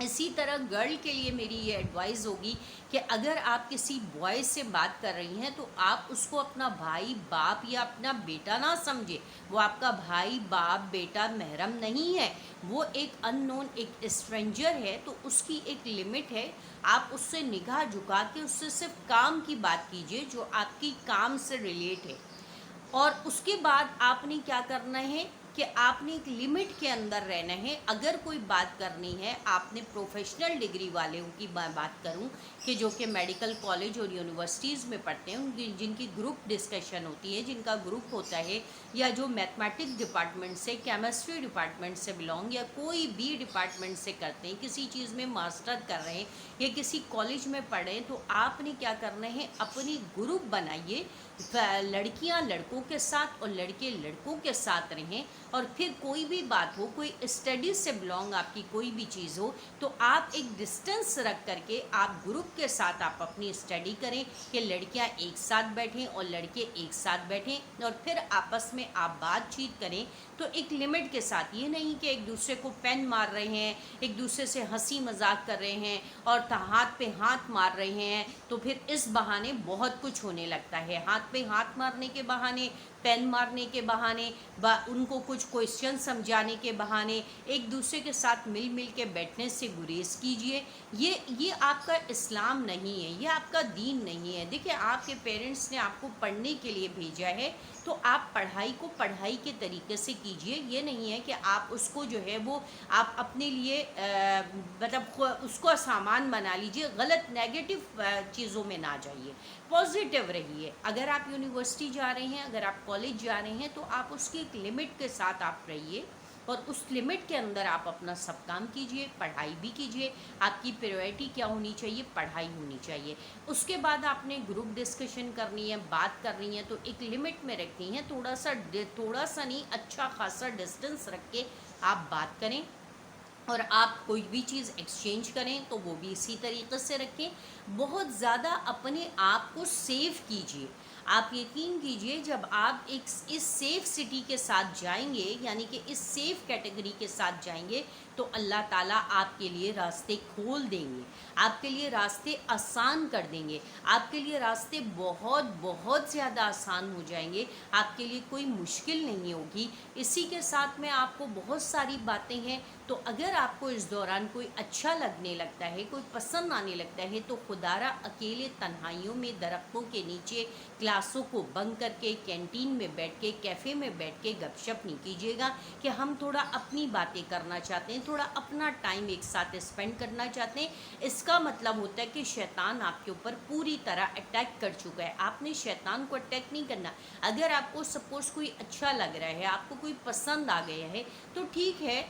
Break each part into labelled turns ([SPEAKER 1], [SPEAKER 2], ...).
[SPEAKER 1] اسی طرح گرل کے لیے میری یہ ایڈوائز ہوگی کہ اگر آپ کسی بوائے سے بات کر رہی ہیں تو آپ اس کو اپنا بھائی باپ یا اپنا بیٹا نہ سمجھے. وہ آپ کا بھائی باپ بیٹا محرم نہیں ہے، وہ ایک ان نون ایک اسٹرینجر ہے. تو اس کی ایک لمٹ ہے. آپ اس سے نگاہ جھکا کے اس سے صرف کام کی بات کیجیے جو آپ کی کام سے ریلیٹ ہے. اور اس کے بعد آپ نے کیا کرنا ہے کہ آپ نے ایک لمٹ کے اندر رہنا ہے. اگر کوئی بات کرنی ہے، آپ نے پروفیشنل ڈگری والوں کی بات کروں کہ جو کہ میڈیکل کالج اور یونیورسٹیز میں پڑھتے ہیں، جن کی گروپ ڈسکشن ہوتی ہے، جن کا گروپ ہوتا ہے، یا جو میتھمیٹکس ڈپارٹمنٹ سے، کیمسٹری ڈپارٹمنٹ سے بلونگ یا کوئی بھی ڈپارٹمنٹ سے کرتے ہیں، کسی چیز میں ماسٹر کر رہے ہیں یا کسی کالج میں پڑھ رہے ہیں، تو آپ نے کیا کرنا ہے، اپنی گروپ بنائیے. لڑکیاں لڑکوں کے ساتھ اور لڑکے لڑکوں کے ساتھ رہیں. اور پھر کوئی بھی بات ہو، کوئی اسٹڈی سے بلونگ آپ کی کوئی بھی چیز ہو، تو آپ ایک ڈسٹنس رکھ کر کے آپ گروپ کے ساتھ آپ اپنی اسٹڈی کریں کہ لڑکیاں ایک ساتھ بیٹھیں اور لڑکے ایک ساتھ بیٹھیں. اور پھر آپس میں آپ بات چیت کریں تو ایک لمٹ کے ساتھ. یہ نہیں کہ ایک دوسرے کو پین مار رہے ہیں، ایک دوسرے سے ہنسی مذاق کر رہے ہیں اور ہاتھ پہ ہاتھ مار رہے ہیں. تو پھر اس بہانے بہت کچھ ہونے لگتا ہے. ہاتھ پہ ہاتھ مارنے کے بہانے، پین مارنے کے بہانے، ان کو کچھ کوئسچن سمجھانے کے بہانے، ایک دوسرے کے ساتھ مل مل کے بیٹھنے سے گریز کیجئے. یہ آپ کا اسلام نہیں ہے، یہ آپ کا دین نہیں ہے. دیکھیں، آپ کے پیرنٹس نے آپ کو پڑھنے کے لیے بھیجا ہے، تو آپ پڑھائی کو پڑھائی کے طریقے سے کیجئے. یہ نہیں ہے کہ آپ اس کو جو ہے وہ آپ اپنے لیے مطلب اس کو سامان بنا لیجئے. غلط نیگیٹو چیزوں میں نہ جائیے، پازیٹیو رہیے. اگر آپ یونیورسٹی جا رہے ہیں، اگر آپ کالج جا رہے ہیں، تو آپ اس کی ایک لمٹ کے ساتھ آپ رہیے اور اس لمٹ کے اندر آپ اپنا سب کام کیجئے. پڑھائی بھی کیجئے. آپ کی پریورٹی کیا ہونی چاہیے؟ پڑھائی ہونی چاہیے. اس کے بعد آپ نے گروپ ڈسکشن کرنی ہے، بات کرنی ہے، تو ایک لمٹ میں رکھنی ہے. تھوڑا سا نہیں، اچھا خاصا ڈسٹنس رکھ کے آپ بات کریں. اور آپ کوئی بھی چیز ایکسچینج کریں تو وہ بھی اسی طریقے سے رکھیں. بہت زیادہ اپنے آپ کو سیف کیجیے. آپ یقین کیجئے، جب آپ اس سیف سٹی کے ساتھ جائیں گے، یعنی کہ اس سیف کیٹیگری کے ساتھ جائیں گے، تو اللہ تعالیٰ آپ کے لیے راستے کھول دیں گے، آپ کے لیے راستے آسان کر دیں گے. آپ کے لیے راستے بہت بہت زیادہ آسان ہو جائیں گے. آپ کے لیے کوئی مشکل نہیں ہوگی. اسی کے ساتھ میں آپ کو بہت ساری باتیں ہیں. تو اگر آپ کو اس دوران کوئی اچھا لگنے لگتا ہے، کوئی پسند آنے لگتا ہے، تو خدا را اکیلے تنہائیوں میں درختوں کے نیچے کلاسوں کو بند کر کے کینٹین میں بیٹھ کے کیفے میں بیٹھ کے گپ شپ نہیں کیجیے گا کہ ہم تھوڑا اپنی باتیں کرنا چاہتے ہیں، تھوڑا اپنا ٹائم ایک ساتھ اسپینڈ کرنا چاہتے ہیں. اس کا مطلب ہوتا ہے کہ شیطان آپ کے اوپر پوری طرح اٹیک کر چکا ہے. آپ نے شیطان کو اٹیک نہیں کرنا. اگر آپ کو سپوز کوئی اچھا لگ رہا ہے، آپ کو کوئی پسند آ گیا ہے، تو ٹھیک ہے،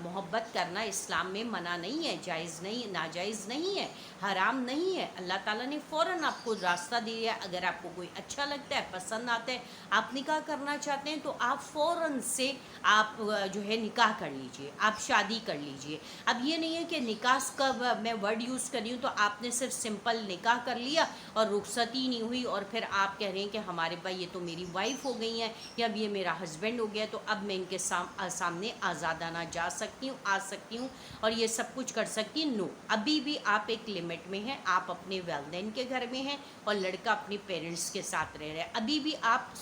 [SPEAKER 1] محبت کرنا اسلام میں منع نہیں ہے، جائز نہیں، ناجائز نہیں ہے، حرام نہیں ہے. اللہ تعالیٰ نے فوراً آپ کو راستہ دیا. اگر آپ کو کوئی اچھا لگتا ہے، پسند آتا ہے، آپ نکاح کرنا چاہتے ہیں، تو آپ فوراً سے آپ جو ہے نکاح کر لیجئے، آپ شادی کر لیجئے. اب یہ نہیں ہے کہ نکاح کا میں ورڈ یوز کر رہی ہوں تو آپ نے صرف سمپل نکاح کر لیا اور رخصتی نہیں ہوئی، اور پھر آپ کہہ رہے ہیں کہ ہمارے بھائی یہ تو میری وائف ہو گئی ہیں یا اب یہ میرا ہسبینڈ ہو گیا، تو اب میں ان کے سامنے آزادانہ جا سکتی ہوں، آ سکتی ہوں اور یہ سب کچھ کر سکتی ہوں. نو، ابھی بھی آپ ایک لمٹ میں ہیں. آپ اپنے والدین کے گھر میں ہیں اور لڑکا اپنے پیرنٹس کے ساتھ رہ رہا ہے. ابھی بھی آپ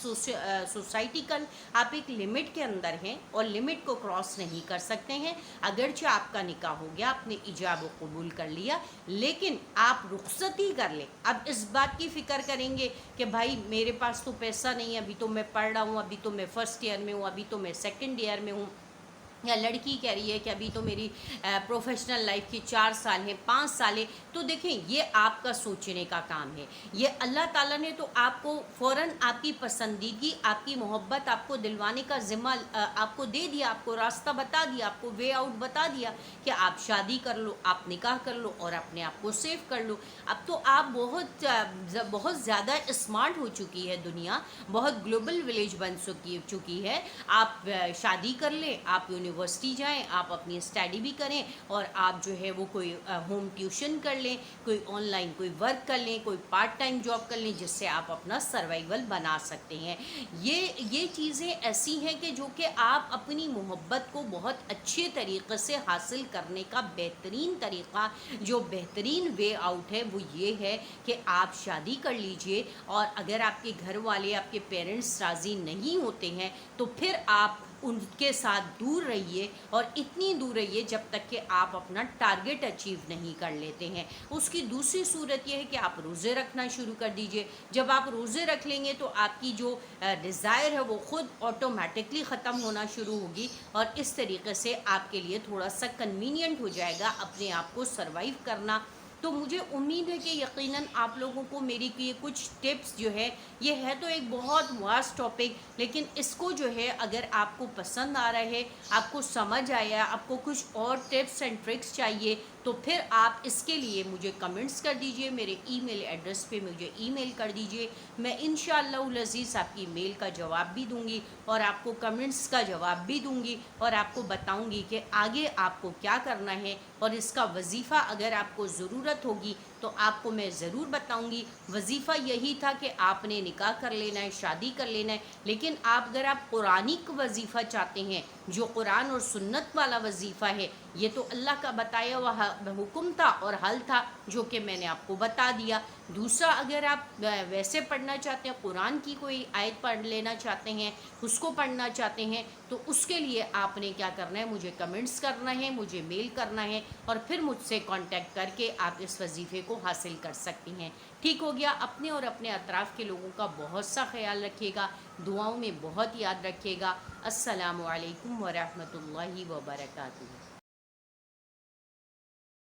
[SPEAKER 1] سوسائٹیکل آپ ایک لمٹ کے اندر ہیں اور لمٹ کو کراس نہیں کر سکتے ہیں. اگرچہ آپ کا نکاح ہو گیا، آپ نے ایجاب و قبول کر لیا، لیکن آپ رخصتی کر لیں. اب اس بات کی فکر کریں گے کہ بھائی میرے پاس تو پیسہ نہیں ہے، ابھی تو میں پڑھ رہا ہوں، ابھی تو میں فرسٹ ایئر میں ہوں، ابھی تو میں سیکنڈ ایئر میں ہوں، یا لڑکی کہہ رہی ہے کہ ابھی تو میری پروفیشنل لائف کی 4 سال ہیں، 5 سال ہیں. تو دیکھیں، یہ آپ کا سوچنے کا کام ہے. یہ اللہ تعالیٰ نے تو آپ کو فوراً آپ کی پسندیدگی، آپ کی محبت آپ کو دلوانے کا ذمہ آپ کو دے دیا، آپ کو راستہ بتا دیا، آپ کو وے آؤٹ بتا دیا کہ آپ شادی کر لو، آپ نکاح کر لو اور اپنے آپ کو سیو کر لو. اب تو آپ بہت زیادہ اسمارٹ ہو چکی ہے دنیا، بہت گلوبل ولیج بن چکی ہے. آپ شادی کر لیں، آپ یونیورسٹی جائیں، آپ اپنی اسٹڈی بھی کریں، اور آپ جو ہے وہ کوئی ہوم ٹیوشن کر لیں، کوئی آن لائن کوئی ورک کر لیں، کوئی پارٹ ٹائم جاب کر لیں، جس سے آپ اپنا سروائیول بنا سکتے ہیں۔ یہ چیزیں ایسی ہیں کہ جو کہ آپ اپنی محبت کو بہت اچھے طریقے سے حاصل کرنے کا بہترین طریقہ، جو بہترین وے آؤٹ ہے، وہ یہ ہے کہ آپ شادی کر لیجئے، اور اگر آپ کے گھر والے، آپ کے پیرنٹس راضی نہیں ہوتے ہیں تو پھر آپ ان کے ساتھ دور رہیے، اور اتنی دور رہیے جب تک کہ آپ اپنا ٹارگٹ اچیو نہیں کر لیتے ہیں۔ اس کی دوسری صورت یہ ہے کہ آپ روزے رکھنا شروع کر دیجئے۔ جب آپ روزے رکھ لیں گے تو آپ کی جو ڈیزائر ہے وہ خود آٹومیٹکلی ختم ہونا شروع ہوگی، اور اس طریقے سے آپ کے لیے تھوڑا سا کنوینئنٹ ہو جائے گا اپنے آپ کو سروائیو کرنا۔ تو مجھے امید ہے کہ یقیناً آپ لوگوں کو میری یہ کچھ ٹپس جو ہے، یہ ہے تو ایک بہت واسٹ ٹاپک، لیکن اس کو جو ہے اگر آپ کو پسند آ رہا ہے، آپ کو سمجھ آیا، آپ کو کچھ اور ٹپس اینڈ ٹرکس چاہیے، تو پھر آپ اس کے لیے مجھے کمنٹس کر دیجئے، میرے ای میل ایڈریس پہ مجھے ای میل کر دیجئے۔ میں انشاءاللہ العزیز آپ کی میل کا جواب بھی دوں گی، اور آپ کو کمنٹس کا جواب بھی دوں گی، اور آپ کو بتاؤں گی کہ آگے آپ کو کیا کرنا ہے، اور اس کا وظیفہ اگر آپ کو ضرورت ہوگی تو آپ کو میں ضرور بتاؤں گی۔ وظیفہ یہی تھا کہ آپ نے نکاح کر لینا ہے، شادی کر لینا ہے، لیکن اگر آپ قرآنک وظیفہ چاہتے ہیں، جو قرآن اور سنت والا وظیفہ ہے، یہ تو اللہ کا بتایا ہوا حکم تھا اور حل تھا، جو کہ میں نے آپ کو بتا دیا۔ دوسرا، اگر آپ ویسے پڑھنا چاہتے ہیں، قرآن کی کوئی آیت پڑھ لینا چاہتے ہیں، اس کو پڑھنا چاہتے ہیں، تو اس کے لیے آپ نے کیا کرنا ہے، مجھے کمنٹس کرنا ہے، مجھے میل کرنا ہے، اور پھر مجھ سے کانٹیکٹ کر کے آپ اس وظیفے کو حاصل کر سکتی ہیں۔ ٹھیک ہو گیا؟ اپنے اور اپنے اطراف کے لوگوں کا بہت سا خیال رکھیے گا، دعاؤں میں بہت یاد رکھیے گا۔ السلام علیکم ورحمۃ اللہ وبرکاتہ۔